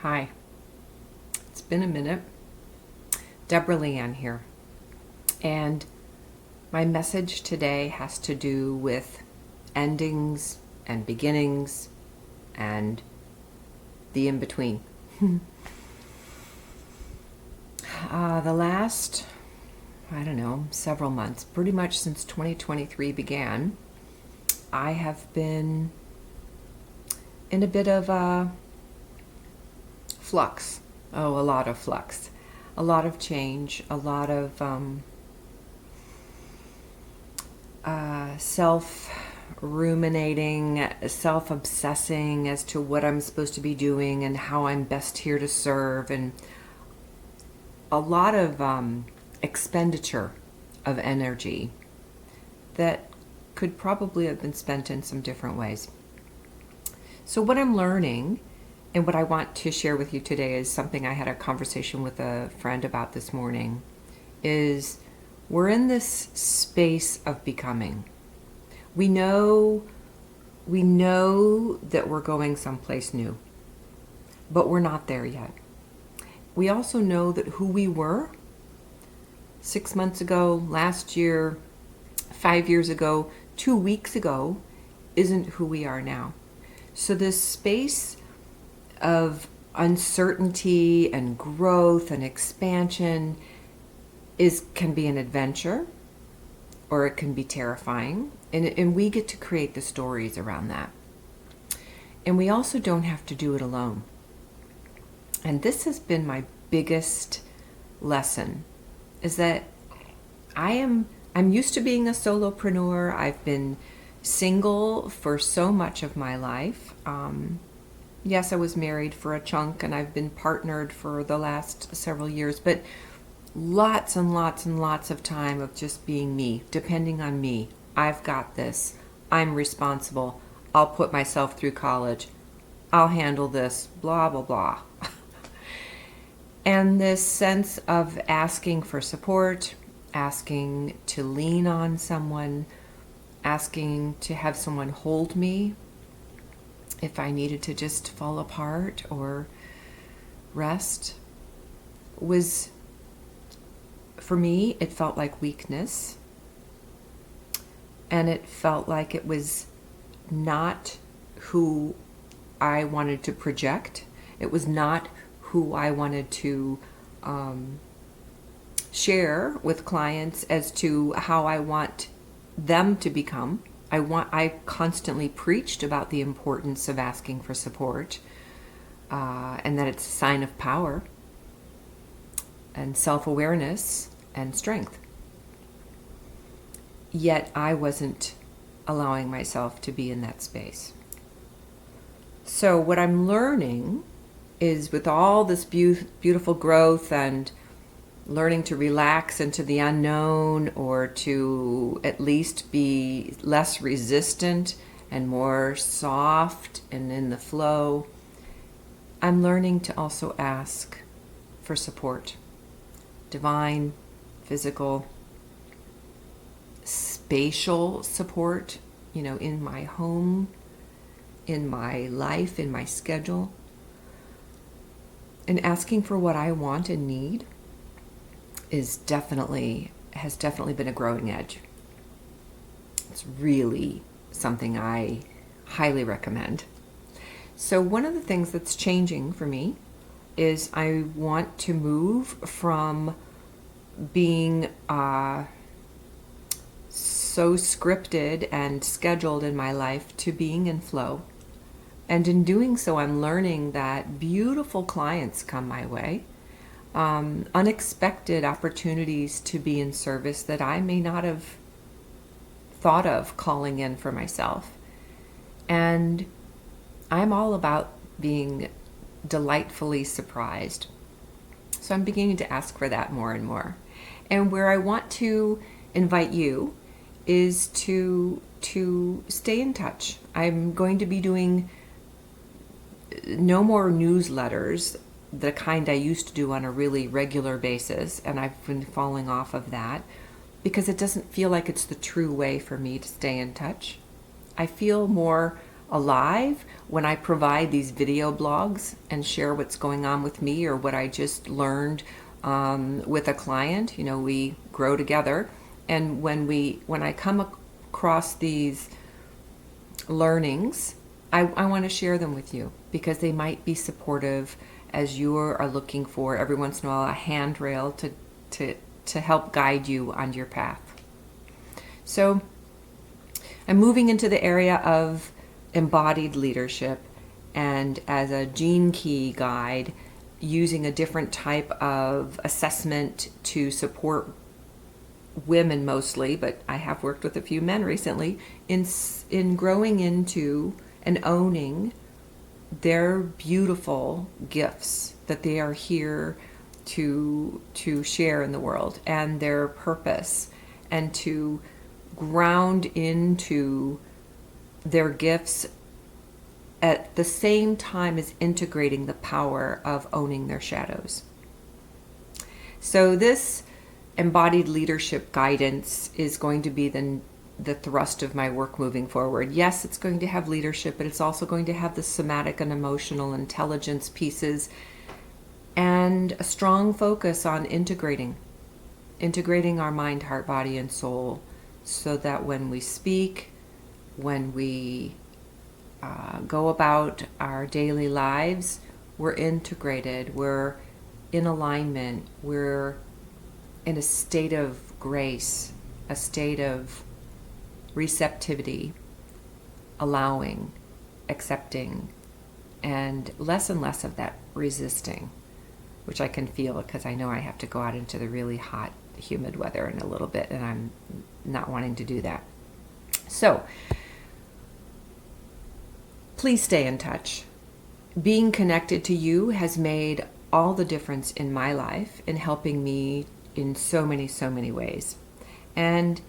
Hi, it's been a minute. Deborah Leanne here. And my message today has to do with endings and beginnings and the in-between. The last, several months, pretty much since 2023 began, I have been in a bit of a flux. Oh, a lot of flux. A lot of change, a lot of self-ruminating, self-obsessing as to what I'm supposed to be doing and how I'm best here to serve, and a lot of expenditure of energy that could probably have been spent in some different ways. So what I'm learning and what I want to share with you today is something I had a conversation with a friend about this morning, is we're in this space of becoming. We know that we're going someplace new, but we're not there yet. We also know that who we were 6 months ago, last year, 5 years ago, 2 weeks ago, isn't who we are now. So this space of uncertainty and growth and expansion can be an adventure, or it can be terrifying, and we get to create the stories around that. And we also don't have to do it alone. And this has been my biggest lesson, is that I'm used to being a solopreneur. I've been single for so much of my life. Yes, I was married for a chunk, and I've been partnered for the last several years, but lots and lots and lots of time of just being me, depending on me. I've got this. I'm responsible. I'll put myself through college. I'll handle this, blah, blah, blah. And this sense of asking for support, asking to lean on someone, asking to have someone hold me if I needed to just fall apart or rest, was, for me, it felt like weakness. And it felt like it was not who I wanted to project. It was not who I wanted to share with clients as to how I want them to become. I constantly preached about the importance of asking for support, and that it's a sign of power and self-awareness and strength. Yet I wasn't allowing myself to be in that space. So what I'm learning is, with all this beautiful growth and learning to relax into the unknown, or to at least be less resistant and more soft and in the flow, I'm learning to also ask for support. Divine, physical, spatial support, in my home, in my life, in my schedule. And asking for what I want and need has definitely been a growing edge. It's really something I highly recommend. So one of the things that's changing for me is I want to move from being so scripted and scheduled in my life to being in flow. And in doing so, I'm learning that beautiful clients come my way, unexpected opportunities to be in service that I may not have thought of calling in for myself. And I'm all about being delightfully surprised. So I'm beginning to ask for that more and more. And where I want to invite you is to stay in touch. I'm going to be doing no more newsletters, the kind I used to do on a really regular basis, and I've been falling off of that because it doesn't feel like it's the true way for me to stay in touch. I feel more alive when I provide these video blogs and share what's going on with me or what I just learned with a client. We grow together, and when I come across these learnings, I want to share them with you because they might be supportive as you are looking for every once in a while a handrail to help guide you on your path. So I'm moving into the area of embodied leadership, and as a gene key guide, using a different type of assessment to support women mostly, but I have worked with a few men recently in growing into and owning their beautiful gifts that they are here to share in the world, and their purpose, and to ground into their gifts at the same time as integrating the power of owning their shadows. So this embodied leadership guidance is going to be the thrust of my work moving forward. Yes, it's going to have leadership, but it's also going to have the somatic and emotional intelligence pieces, and a strong focus on integrating our mind, heart, body, and soul, so that when we speak, when we go about our daily lives, we're integrated, we're in alignment, we're in a state of grace, a state of receptivity, allowing, accepting, and less of that resisting, which I can feel because I know I have to go out into the really hot, humid weather in a little bit, and I'm not wanting to do that. So please stay in touch. Being connected to you has made all the difference in my life, in helping me in so many ways. And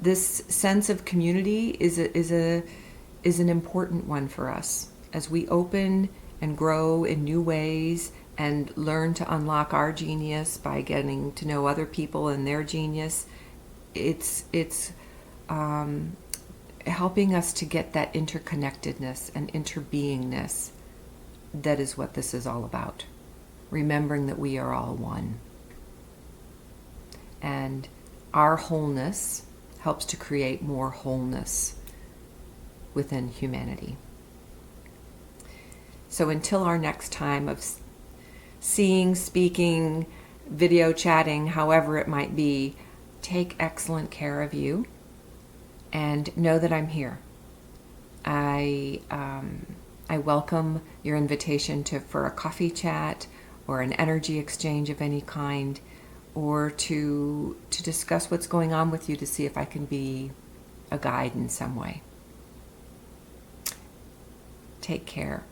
this sense of community is an important one for us as we open and grow in new ways and learn to unlock our genius by getting to know other people and their genius. It's helping us to get that interconnectedness and interbeingness. That is what this is all about. Remembering that we are all one. And our wholeness helps to create more wholeness within humanity. So until our next time of seeing, speaking, video chatting, however it might be, take excellent care of you and know that I'm here. I welcome your invitation for a coffee chat or an energy exchange of any kind, or to discuss what's going on with you, to see if I can be a guide in some way. Take care.